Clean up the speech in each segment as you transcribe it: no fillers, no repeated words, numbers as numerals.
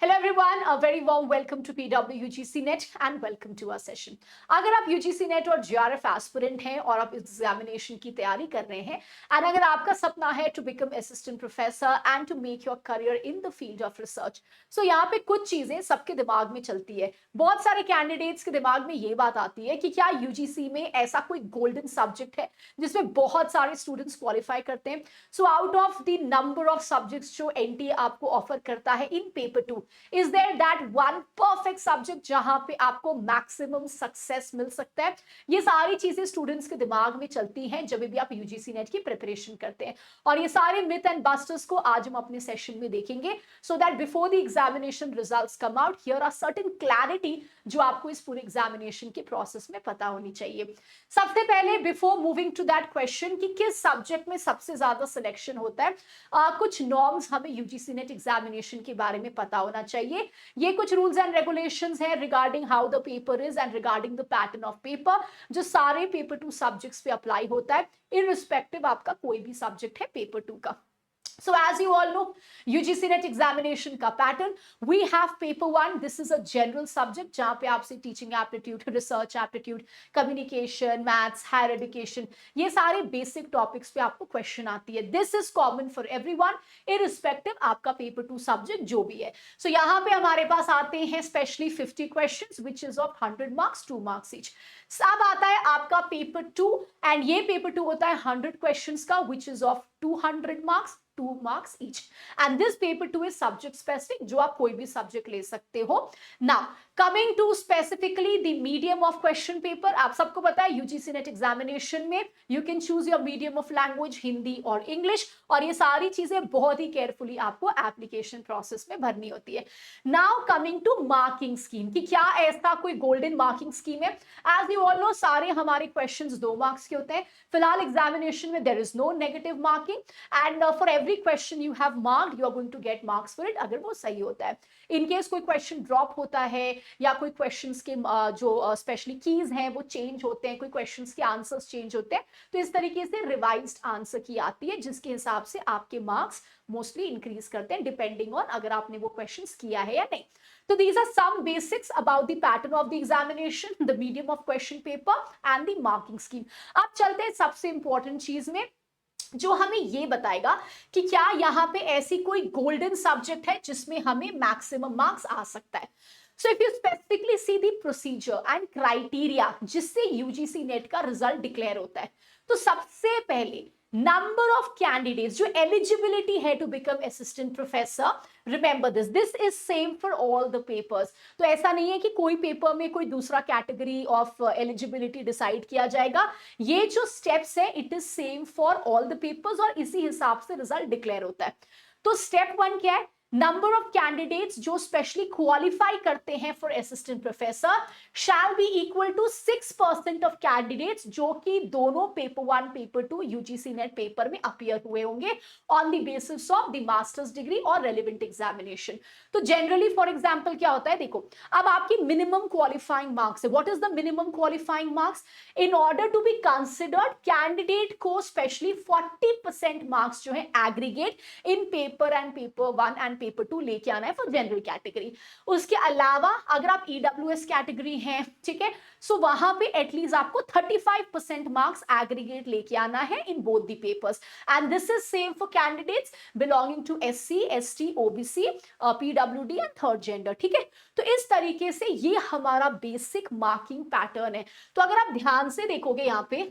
Hello everyone, a very warm welcome to PW UGC Net and welcome to our session. अगर आप UGC Net और JRF aspirant हैं और आप examination की तैयारी कर रहे हैं एंड अगर आपका सपना है to become assistant professor and to make your career in the field of research, so यहाँ पे कुछ चीजें सबके दिमाग में चलती है. बहुत सारे कैंडिडेट्स के दिमाग में ये बात आती है कि क्या UGC में ऐसा कोई गोल्डन सब्जेक्ट है जिसमें बहुत सारे स्टूडेंट्स क्वालिफाई करते हैं. So out of the number of subjects जो NTA आपको ऑफर करता है in paper 2, is there that one perfect subject जहां पे आपको मैक्सिमम सक्सेस मिल सकता है. ये सारी चीजें स्टूडेंट्स के दिमाग में चलती हैं जब भी आप UGC नेट की प्रिपरेशन करते हैं और ये सारे मिथ एंड बस्टर्स को आज हम अपने सेशन में देखेंगे so that before the examination results come out here are certain clarity जो आपको इस पूरे एग्जामिनेशन के प्रोसेस में पता होनी चाहिए. सबसे पहले before moving to that question कि किस सब्जेक्ट में सबसे ज्यादा सिलेक्शन होता है, कुछ नॉर्म्स हमें UGC नेट एग्जामिनेशन के बारे में पता होना चाहिए. ये कुछ रूल्स एंड रेगुलेशंस हैं regarding how the paper is and regarding the pattern of paper जो सारे पेपर 2 सब्जेक्ट्स पे अप्लाई होता है इररिस्पेक्टिव आपका कोई भी सब्जेक्ट है पेपर 2 का. So as you all know, UGC NET examination का pattern, we have paper 1. This is a general subject जहाँ पे आपसे teaching aptitude, research aptitude, communication, maths, higher education, ये सारे basic topics पे आपको question आती है. This is common for everyone, irrespective आपका paper 2 subject जो भी है. So यहाँ पे हमारे पास आते हैं specially 50 questions, which is of 100 marks, 2 marks each. अब आता है आपका paper 2 and ये paper 2 होता है 100 questions का, which is of 200 marks, 2 marks each. And this paper 2 is subject specific जो आप कोई भी subject ले सकते हो. Now coming to specifically the medium of question paper, आप सबको पता है UGC NET examination में you can choose your medium of language, Hindi और English, और ये सारी चीजें बहुत ही carefully आपको application process में भरनी होती है. Now coming to marking scheme कि क्या ऐसा कोई golden marking scheme है. As you all know, सारे हमारे questions 2 marks के होते हैं. फिलहाल examination में there is no negative marking and for every question you have marked you are going to get marks for it अगर वो सही होता है. In case कोई question drop होता है या कोई questions के जो specially keys हैं वो change होते हैं, कोई questions के answers change होते हैं, तो इस तरीके से revised answer की आती है जिसके हिसाब से आपके marks mostly increase करते हैं depending on अगर आपने वो questions किया है या नहीं. So these are some basics about the pattern of the examination, the medium of question paper and the marking scheme. अब चलते हैं सबसे important चीज में जो हमें ये बताएगा कि क्या यहाँ पे ऐसी कोई गोल्डन सब्जेक्ट है जिसमें हमें मैक्सिमम मार्क्स आ सकता है. So if you specifically see the procedure and criteria जिससे UGC नेट का रिजल्ट डिक्लेयर होता है, तो सबसे पहले नंबर ऑफ कैंडिडेट्स जो एलिजिबिलिटी है to become assistant professor. Remember this is same for all the papers. तो ऐसा नहीं है कि कोई पेपर में कोई दूसरा कैटेगरी ऑफ एलिजिबिलिटी डिसाइड किया जाएगा. ये जो स्टेप्स है it is same for all the papers और इसी हिसाब से रिजल्ट डिक्लेयर होता है. तो स्टेप 1 क्या है? नंबर ऑफ कैंडिडेट्स जो स्पेशली क्वालिफाई करते हैं for assistant professor shall be equal to 6% of candidates जो कि दोनों paper 1 paper 2 UGC NET paper में अपीयर हुए होंगे on the basis of the masters degree और रेलेवेंट एग्जामिनेशन. तो जनरली फॉर एग्जांपल क्या होता है, देखो अब आपकी मिनिमम क्वालिफाइंग मार्क्स है. What is the minimum qualifying marks? In order to be considered candidate को स्पेशली 40% मार्क्स जो है aggregate in paper and paper 1 and paper 2 लेके आना है फॉर जनरल कैटेगरी. उसके अलावा अगर आप EWS कैटेगरी हैं, ठीक है, सो वहां पे एटलीस्ट आपको 35% मार्क्स एग्रीगेट लेके आना है in both the papers and this is same for candidates belonging to SC, ST, OBC, PWD and third gender. ठीक है, तो इस तरीके से ये हमारा बेसिक मार्किंग पैटर्न है. तो अगर आप ध्यान से देखोगे यहाँ पे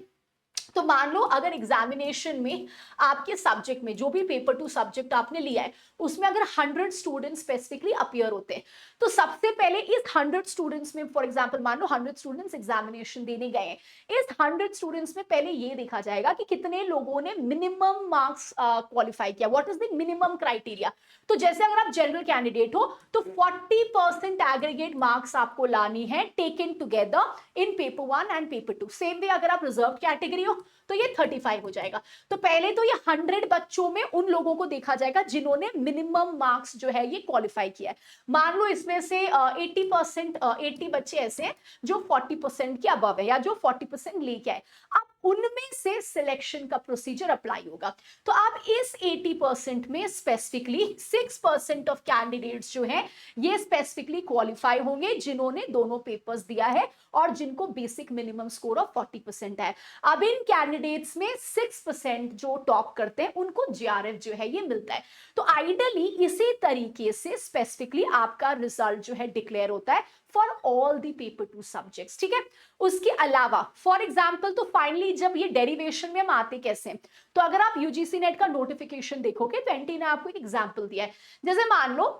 तो मान लो अगर एग्जामिनेशन में आपके सब्जेक्ट में जो भी पेपर 2 सब्जेक्ट आपने लिया है उसमें अगर 100 स्टूडेंट्स स्पेसिफिकली अपीयर होते हैं तो सबसे पहले इस 100 स्टूडेंट्स में फॉर एग्जांपल मान लो 100 स्टूडेंट्स एग्जामिनेशन देने गए हैं. इस 100 स्टूडेंट्स में पहले ये देखा जाएगा कि कितने लोगों ने मिनिमम मार्क्स क्वालिफाई किया. What is the minimum criteria? तो जैसे अगर आप जनरल कैंडिडेट हो तो 40% एग्रीगेट मार्क्स आपको लानी है taken together in paper 1 and paper 2. Same way अगर आप रिजर्व कैटेगरी हो तो ये 35 हो जाएगा. तो पहले तो ये 100 बच्चों में उन लोगों को देखा जाएगा जिन्होंने मिनिमम मार्क्स जो है ये क्वालिफाई किया है. मान लो इसमें से 80 बच्चे ऐसे हैं जो 40% के अबव है या जो 40% लेके आए. अब उनमें से सिलेक्शन का प्रोसीजर अप्लाई होगा। तो अब इस 80% में स्पेसिफिकली 6% ऑफ कैंडिडेट्स जो हैं ये स्पेसिफिकली क्वालिफाई होंगे जिन्होंने दोनों पेपर्स दिया है और जिनको बेसिक मिनिमम स्कोर ऑफ 40% है। अब इन कैंडिडेट्स में 6% जो टॉप करते हैं उनको जीआरएफ जो है ये मिलता है। तो आइडियली इसी तरीके से स्पेसिफिकली आपका रिजल्ट जो है डिक्लेयर होता है for all the paper 2 subjects, ठीक है। उसके अलावा फॉर एग्जांपल तो फाइनली जब ये डेरिवेशन में हम आते कैसे हैं, तो अगर आप यूजीसी नेट का नोटिफिकेशन देखोगे तो एनटी ने आपको एक एग्जांपल दिया है। जैसे मान लो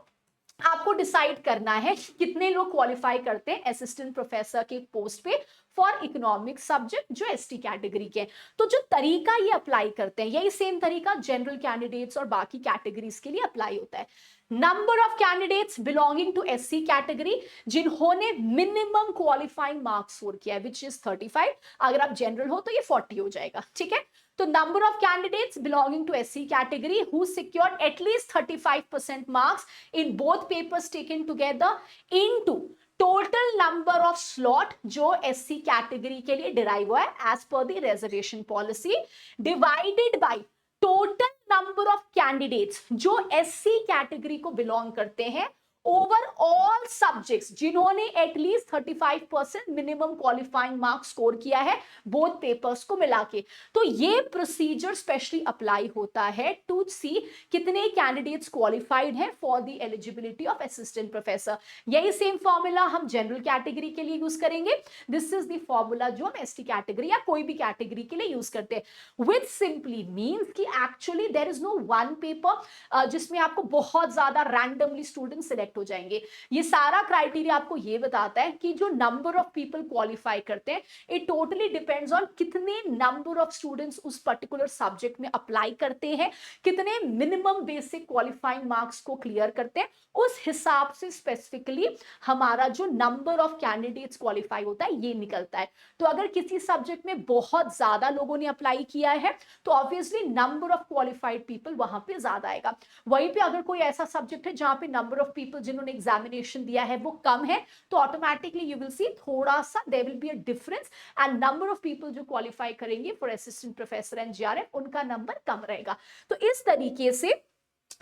आपको डिसाइड करना है कितने लोग क्वालिफाई करते हैं असिस्टेंट प्रोफेसर के पोस्ट पे फॉर इकोनॉमिक सब्जेक्ट जो एसटी कैटेगरी के, तो जो तरीका ये अप्लाई करते हैं यही सेम तरीका जनरल कैंडिडेट्स और बाकी कैटेगरीज के लिए अप्लाई होता है। Number of candidates belonging to SC category जिन्होंने मिनिमम क्वालिफाइंग मार्क्स स्कोर किया है विच इज 35, अगर आप जनरल हो तो ये 40 हो जाएगा, ठीक है। तो number of candidates belonging to SC category who secured at least 35% marks in both papers taken together into total number of slot जो SC category के लिए derive हुआ है as per the reservation policy divided by total number of candidates जो SC category को belong करते हैं over all subjects जिन्होंने at least 35% minimum qualifying mark score किया है बोथ पेपर्स को मिला के। तो ये प्रोसीजर स्पेशली अप्लाई होता है टू सी कितने कैंडिडेट्स क्वालिफाइड हैं for the eligibility of assistant professor. यही सेम फॉर्मूला हम जनरल कैटेगरी के लिए यूज करेंगे। दिस इज द फॉर्मूला जो हम एसटी कैटेगरी या कोई भी कैटेगरी के लिए यूज करते हैं, विच सिंपली मीन्स कि actually there is no one paper जिसमें आपको बहुत ज्यादा रैंडमली स्टूडेंट सिलेक्ट हो जाएंगे। ये सारा क्राइटेरिया आपको ये बताता है कि जो नंबर ऑफ पीपल क्वालिफाई करते हैं इट टोटली डिपेंड्स ऑन कितने नंबर ऑफ स्टूडेंट्स उस पर्टिकुलर सब्जेक्ट में अप्लाई करते हैं, कितने मिनिमम बेसिक क्वालिफाइंग मार्क्स को क्लियर करते हैं, उस हिसाब से स्पेसिफिकली हमारा जो नंबर ऑफ कैंडिडेट्स क्वालिफाई होता है ये निकलता है। तो अगर किसी सब्जेक्ट में बहुत ज्यादा लोगों ने अप्लाई किया है तो obviously number of qualified people वहां पे ज्यादा आएगा। वहीं पे अगर कोई ऐसा सब्जेक्ट है जहां पे नंबर ऑफ पीपल जिन्होंने एग्जामिनेशन दिया है वो कम है तो ऑटोमेटिकली यू विल सी थोड़ा सा there will be a difference and number of people जो क्वालिफाई करेंगे for assistant professor and JRF उनका नंबर कम रहेगा। तो इस तरीके से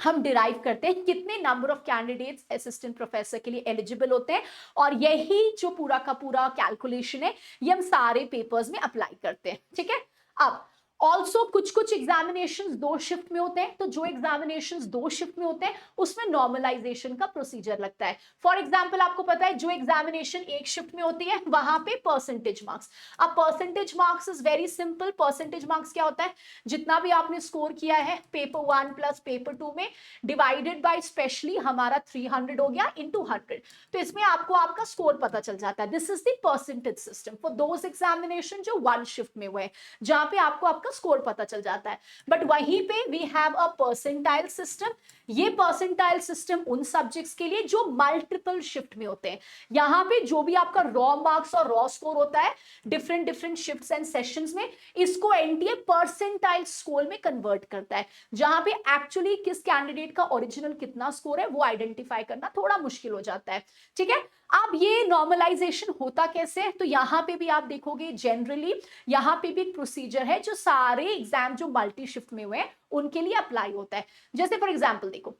हम डिराइव करते हैं कितने number of candidates assistant professor के लिए एलिजिबल होते हैं और यही जो पूरा का पूरा कैलकुलेशन है ये हम सारे पेपर्स में अप्लाई करते हैं, ठीक है। अब ऑल्सो कुछ एग्जामिनेशन 2 शिफ्ट में होते हैं, तो जो एग्जामिनेशन 2 शिफ्ट में होते हैं उसमें नॉर्मलाइजेशन का प्रोसीजर लगता है। फॉर एग्जाम्पल आपको पता है जो एग्जामिनेशन 1 शिफ्ट में होती है वहां पे परसेंटेज मार्क्स। अब percentage marks is very simple. Percentage marks क्या होता है, जितना भी आपने स्कोर किया है पेपर 1 प्लस पेपर 2 में डिवाइडेड बाय स्पेशली हमारा 300 हो गया इंटू 100, तो इसमें आपको आपका स्कोर पता चल जाता है। This is the percentage system for those examination जो 1 शिफ्ट में हुए हैं जहां पे आपको स्कोर पता चल जाता है। बट वहीं पे we have a percentile system. ये परसेंटाइल सिस्टम उन सब्जेक्ट्स के लिए जो मल्टीपल शिफ्ट में होते हैं। यहां पे जो भी आपका रॉ मार्क्स और रॉ स्कोर होता है डिफरेंट शिफ्ट्स एंड सेशंस में, इसको एनटीए परसेंटाइल स्कोर में कन्वर्ट करता है, जहां पे एक्चुअली किस कैंडिडेट का ओरिजिनल कितना स्कोर है वो आइडेंटिफाई करना थोड़ा मुश्किल हो जाता है, ठीक है। अब ये नॉर्मलाइजेशन होता कैसे है, तो यहां पे भी आप देखोगे जनरली यहां पे भी एक प्रोसीजर है जो सारे एग्जाम जो मल्टी शिफ्ट में हुए हैं उनके लिए अप्लाई होता है। जैसे फॉर एग्जांपल देखो,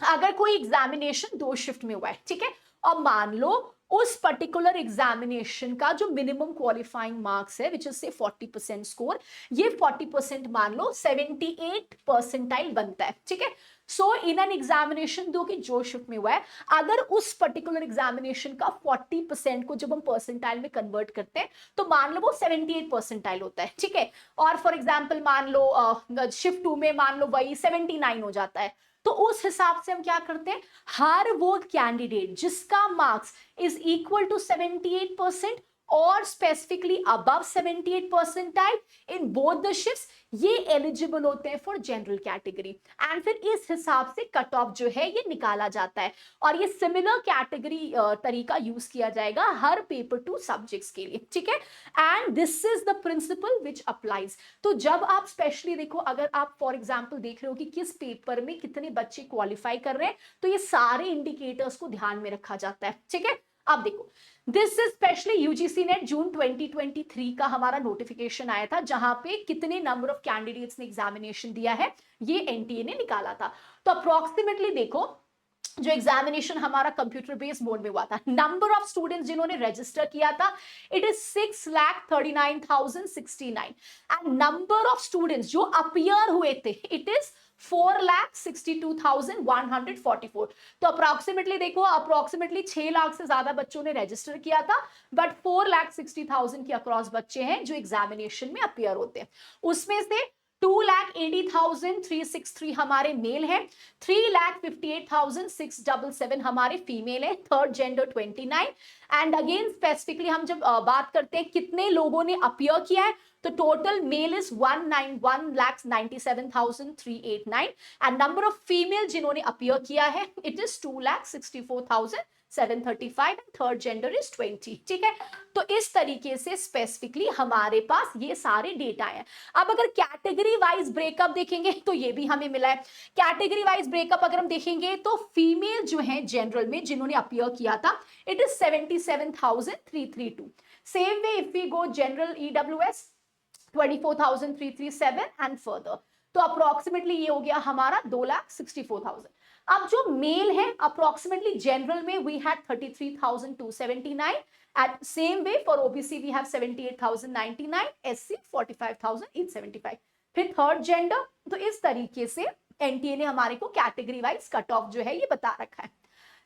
अगर कोई एग्जामिनेशन 2 शिफ्ट में हुआ है, ठीक है, और मान लो उस पर्टिकुलर एग्जामिनेशन का जो मिनिमम क्वालिफाइंग मार्क्स है विच इज से 40% स्कोर, ये 40% मान लो 78 परसेंटाइल बनता है, ठीक है। सो इन एन एग्जामिनेशन दो कि जो शिफ्ट में हुआ है, अगर उस पर्टिकुलर एग्जामिनेशन का 40% को जब हम परसेंटाइल में कन्वर्ट करते हैं तो मान लो वो 78 परसेंटाइल होता है, ठीक है। और फॉर एग्जाम्पल मान लो शिफ्ट 2 में मान लो वही 79 हो जाता है, तो उस हिसाब से हम क्या करते हैं, हर वो कैंडिडेट जिसका मार्क्स इज इक्वल टू 78% और specifically above 78 percentile in both the shifts, ये एलिजिबल होते हैं फॉर जनरल कैटेगरी। एंड फिर इस हिसाब से कट ऑफ जो है ये निकाला जाता है और ये सिमिलर कैटेगरी तरीका यूज किया जाएगा हर पेपर 2 सब्जेक्ट्स के लिए, ठीक है। And this is the principal which applies. तो जब आप स्पेशली देखो, अगर आप फॉर एग्जाम्पल देख रहे हो कि किस पेपर में कितने बच्चे क्वालिफाई कर रहे हैं, तो ये सारे इंडिकेटर्स को ध्यान में रखा जाता है, ठीक है। अब देखो, this is specially UGC NET June 2023 का हमारा नोटिफिकेशन आया था, जहां पे कितने नंबर ऑफ कैंडिडेट्स ने एग्जामिनेशन दिया है ये एनटीए ने निकाला था। तो अप्रोक्सीमेटली देखो, जो एग्जामिनेशन हमारा कंप्यूटर बेस्ड मोड में हुआ था, नंबर ऑफ स्टूडेंट्स जिन्होंने रजिस्टर किया था it is 6,39,069 and number of students जो अपीयर हुए थे इट इज 4,62,144। तो अप्रोक्सीमेटली देखो, अप्रोक्सीमेटली 6 लाख से ज्यादा बच्चों ने रजिस्टर किया था, बट 4,60,000 के अक्रॉस बच्चे हैं जो एग्जामिनेशन में अपीयर होते हैं। उसमें से 2,80,363 हमारे मेल हैं, 3,58,677 हमारे फीमेल है, third gender 29। And again specifically हम जब बात करते हैं कितने लोगों ने अपीयर किया है, तो total male is 1,97,389 and number of female जिन्होंने अपीयर किया है it is 2,64,735 and third gender is 20। ठीक है, तो इस तरीके से स्पेसिफिकली हमारे पास ये सारे डेटा है। अब अगर कैटेगरी वाइज ब्रेकअप देखेंगे तो ये भी हमें मिला है। कैटेगरी वाइज ब्रेकअप अगर हम देखेंगे तो फीमेल जो है जनरल में जिन्होंने अपीयर किया था it is 77,332। Same way if we go general EWS 24,337 and further, तो अप्रोक्सीमेटली ये हो गया हमारा 2,64,000। अब जो मेल है अप्रोक्सीमेटली जनरल में we had 33,279 at same way for OBC we have 78,099, SC 45,875। फिर थर्ड जेंडर, तो इस तरीके से एनटीए ने हमारे को कैटेगरी वाइज कट ऑफ जो है ये बता रखा है।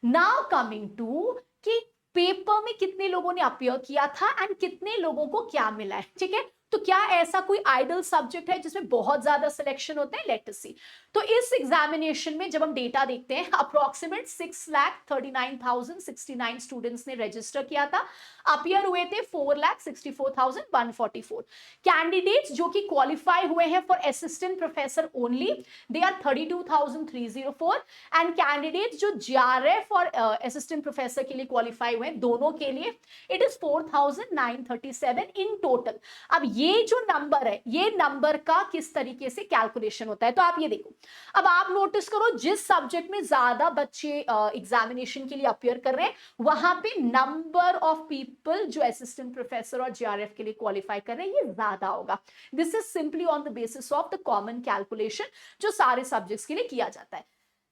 नाउ कमिंग टू कि पेपर में कितने लोगों ने अपीयर किया था एंड कितने लोगों को क्या मिला है। ठीक है, तो क्या ऐसा कोई आइडल सब्जेक्ट है जिसमें बहुत ज्यादा सिलेक्शन होते हैं? लेट अस सी। तो इस एग्जामिनेशन में जब हम डेटा देखते हैं अप्रोक्सीमेट 6,39,069 स्टूडेंट्स ने रजिस्टर किया था, अपीयर हुए थे 4,64,144। कैंडिडेट्स जो कि क्वालिफाई हुए हैं for assistant professor only they are 32,304 and candidates जो जीआरएफ और असिस्टेंट प्रोफेसर के लिए क्वालिफाई हुए हैं दोनों के लिए इट इज 4,937 इन टोटल। अब ये जो नंबर है ये नंबर का किस तरीके से कैलकुलेशन होता है, तो आप ये देखो, अब आप नोटिस करो जिस सब्जेक्ट में ज्यादा बच्चे एग्जामिनेशन के लिए अपीयर कर रहे हैं वहां पे नंबर ऑफ पीपल जो असिस्टेंट प्रोफेसर और जीआरएफ के लिए क्वालिफाई कर रहे हैं ये ज्यादा होगा। This is simply on the basis of the common calculation जो सारे सब्जेक्ट्स के लिए किया जाता है।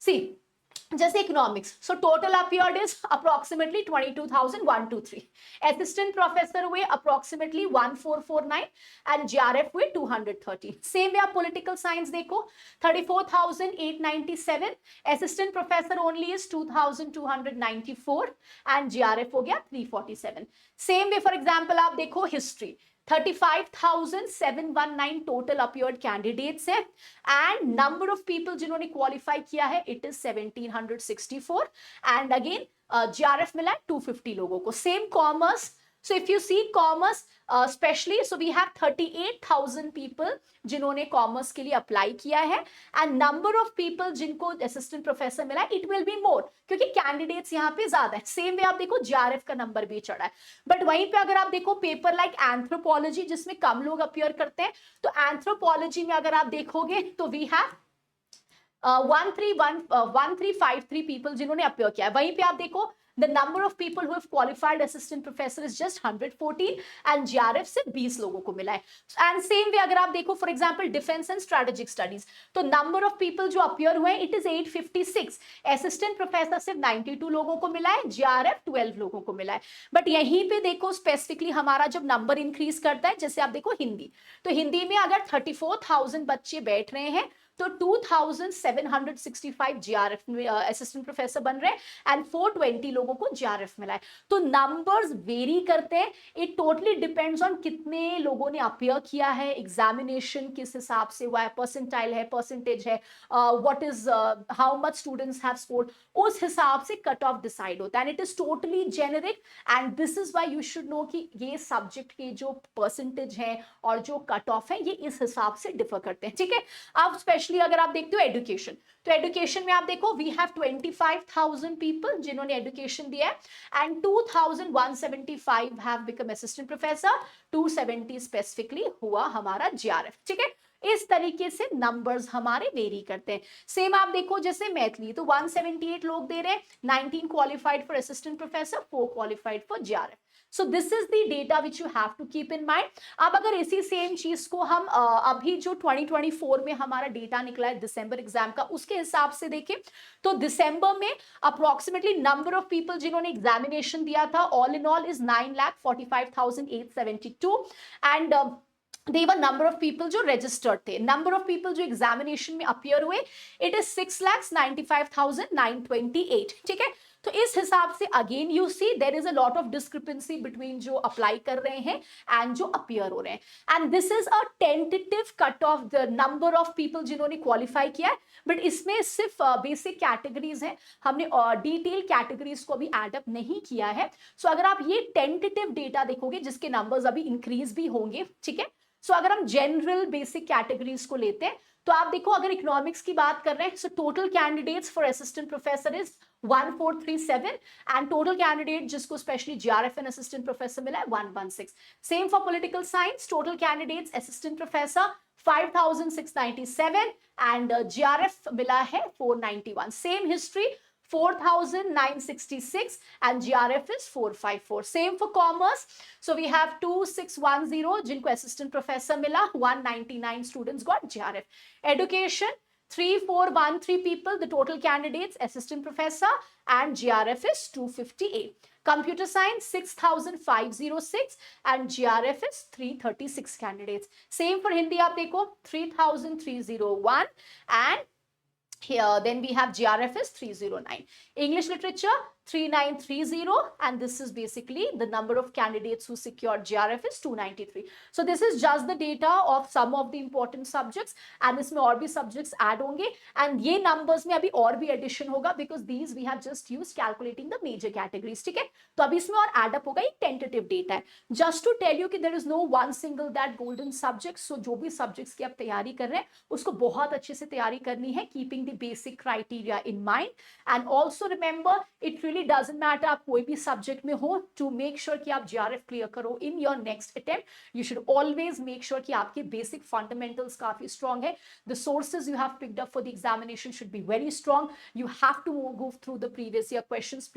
सी जैसे economics, so total appeared is approximately 22,123, assistant professor हुए अप्रोक्सीमेटली 1449 एंड जीआरएफ हुए 230। सेम वे आप पॉलिटिकल साइंस देखो 34,897, assistant professor only is 2,294 and GRF हो गया 347। सेम वे फॉर एग्जांपल आप देखो हिस्ट्री 35,719 टोटल अपीयर्ड कैंडिडेट्स है एंड नंबर ऑफ पीपल जिन्होंने क्वालिफाई किया है it is 1,764 and again GRF मिला है 250 लोगों को। Same commerce, so if you see commerce especially so we have 38,000 people जिन्होंने कॉमर्स के लिए अप्लाई किया है एंड नंबर ऑफ पीपल जिनको असिस्टेंट प्रोफेसर मिला है इट विल बी मोर क्योंकि कैंडिडेट्स यहाँ पे ज्यादा है। सेम वे आप देखो जीआरएफ का नंबर भी चढ़ा है, बट वहीं पे अगर आप देखो पेपर लाइक एंथ्रोपोलॉजी जिसमें कम लोग अपीयर करते हैं तो एंथ्रोपोलॉजी में अगर आप देखोगे तो वी हैव 1353 पीपल जिन्होंने अपीयर किया है। वहीं पे आप देखो the number of people who have qualified assistant professor is just 114 and GRF से 20 लोगों को मिला है। and same way अगर आप देखो for example defense and strategic studies तो number of people जो appear हुए it is 856, assistant professor सिर्फ 92 लोगों को मिला है, GRF 12 लोगों को मिला है। बट यहीं पे देखो स्पेसिफिकली हमारा जब नंबर इंक्रीज करता है, जैसे आप देखो हिंदी, तो हिंदी में अगर 34,000 बच्चे बैठ रहे हैं तो 2,765 जीआरएफ असिस्टेंट प्रोफेसर बन रहे हैं एंड 420 लोगों को जीआरएफ मिला है। तो नंबर्स वेरी करते हैं, इट टोटली डिपेंड्स ऑन कितने लोगों ने अपीयर किया है, एग्जामिनेशन किस हिसाब से हुआ है, परसेंटाइल है, परसेंटेज है, what is how much students have scored, उस हिसाब से कट ऑफ डिसाइड होता है and it is totally generic and this is why you should know कि ये सब्जेक्ट के जो परसेंटेज है और जो कट ऑफ है ये इस हिसाब से डिफर करते हैं। ठीक है, अब स्पेशली अगर आप देखते हो एजुकेशन, तो एजुकेशन में आप देखो वी हैव 25,000 पीपल जिन्होंने एजुकेशन दिया है and 2,175 have become assistant professor, 270 specifically हुआ हमारा जीआरएफ। ठीक है, इस तरीके से नंबर्स हमारे वेरी करते हैं। सेम आप देखो जैसे मैथिली, तो 178 लोग दे रहे हैं, 19 qualified for assistant professor, 4 qualified for JRF. So this is the data which you have to keep in mind. अब अगर इसी सेम चीज को हम अभी जो 2024 में हमारा डेटा निकला है दिसंबर एग्जाम का, उसके हिसाब से देखें तो दिसंबर में अप्रोक्सीमेटली नंबर ऑफ पीपल जिन्होंने एग्जामिनेशन दिया था all in all is 9,45,872 and their number of people जो रजिस्टर्ड थे, नंबर ऑफ पीपल जो एग्जामिनेशन में अपियर हुए इट इज 6,95,928। ठीक है, तो इस हिसाब से again you see there is a lot of discrepancy between जो अप्लाई कर रहे हैं एंड जो अपियर हो रहे हैं, and this is a tentative cut of the number of people जिन्होंने क्वालिफाई किया है, बट इसमें सिर्फ बेसिक कैटेगरीज हैं, हमने डिटेल कैटेगरीज को भी एडअप नहीं किया है। सो अगर आप ये टेंटेटिव डेटा देखोगे जिसके नंबर्स अभी इंक्रीज भी होंगे, ठीक है, सो अगर हम जनरल बेसिक कैटेगरीज को लेते हैं तो आप देखो अगर इकोनॉमिक्स की बात कर रहे हैं, so total candidates for assistant professor is 1437 and total candidate जिसको specially JRF and assistant professor मिला है 116। Same for political science, total candidates assistant professor 5697 and JRF मिला है 491। Same history 4,966 and GRF is 454. Same for commerce. So we have 2610 जिनको assistant professor मिला, 199 students got GRF. Education 3413 people, the total candidates assistant professor and GRF is 258. Computer science 6,506 and GRF is 336 candidates. Same for Hindi आप देखो 3,301 and here then we have GRF is 309. English literature 3930 and this is basically the number of candidates who secured GRF is 293. So this is just the data of some of the important subjects and इसमें और भी subjects add होंगे and ये numbers में अभी और भी addition होगा because these we have just used calculating the major categories. ठीक है, तो अभी इसमें और add up होगा, ये tentative data है just to tell you कि there is no one single that golden subject. So जो भी subjects की आप तैयारी कर रहे हैं उसको बहुत अच्छे से तैयारी करनी है, keeping the basic criteria in mind and also remember it really doesn't matter आप कोई भी subject में हो, to make sure कि आप GRF clear करो in your next attempt you should always make sure कि आपके basic fundamentals काफी strong है, the sources you have picked up for the examination should be very strong, you have to go through the previous year questions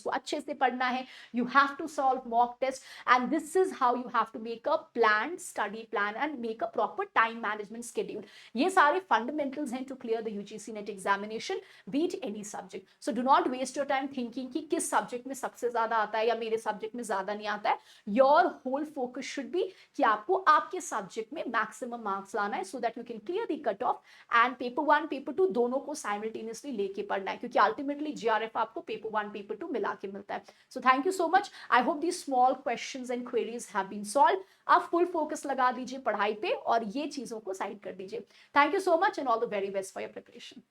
को अच्छे से पढ़ना है, you have to solve mock test and this is how you have to make a planned study plan and make a proper time management schedule. ये सारे fundamentals हैं to clear the UGC NET examination be it any subject. So do not waste your time thinking कि किस subject में सबसे ज्यादा आता है या मेरे सब्जेक्ट में ज्यादा नहीं आता है. Your whole focus should be कि आपको आपके सब्जेक्ट में मैक्सिमम मार्क्स लाना है so that you can clear the cut off and paper 1 paper 2 दोनों को साइमल्टेनियसली लेके पढ़ना है क्योंकि अल्टीमेटली जीआरएफ आपको पेपर 1 पेपर 2 मिला के मिलता है. So thank you so much. I hope these small questions and queries have been solved. आप फुल फोकस लगा दीजिए पढ़ाई पे और ये चीजों को साइड कर दीजिए. Thank you so much and all the very best for your preparation.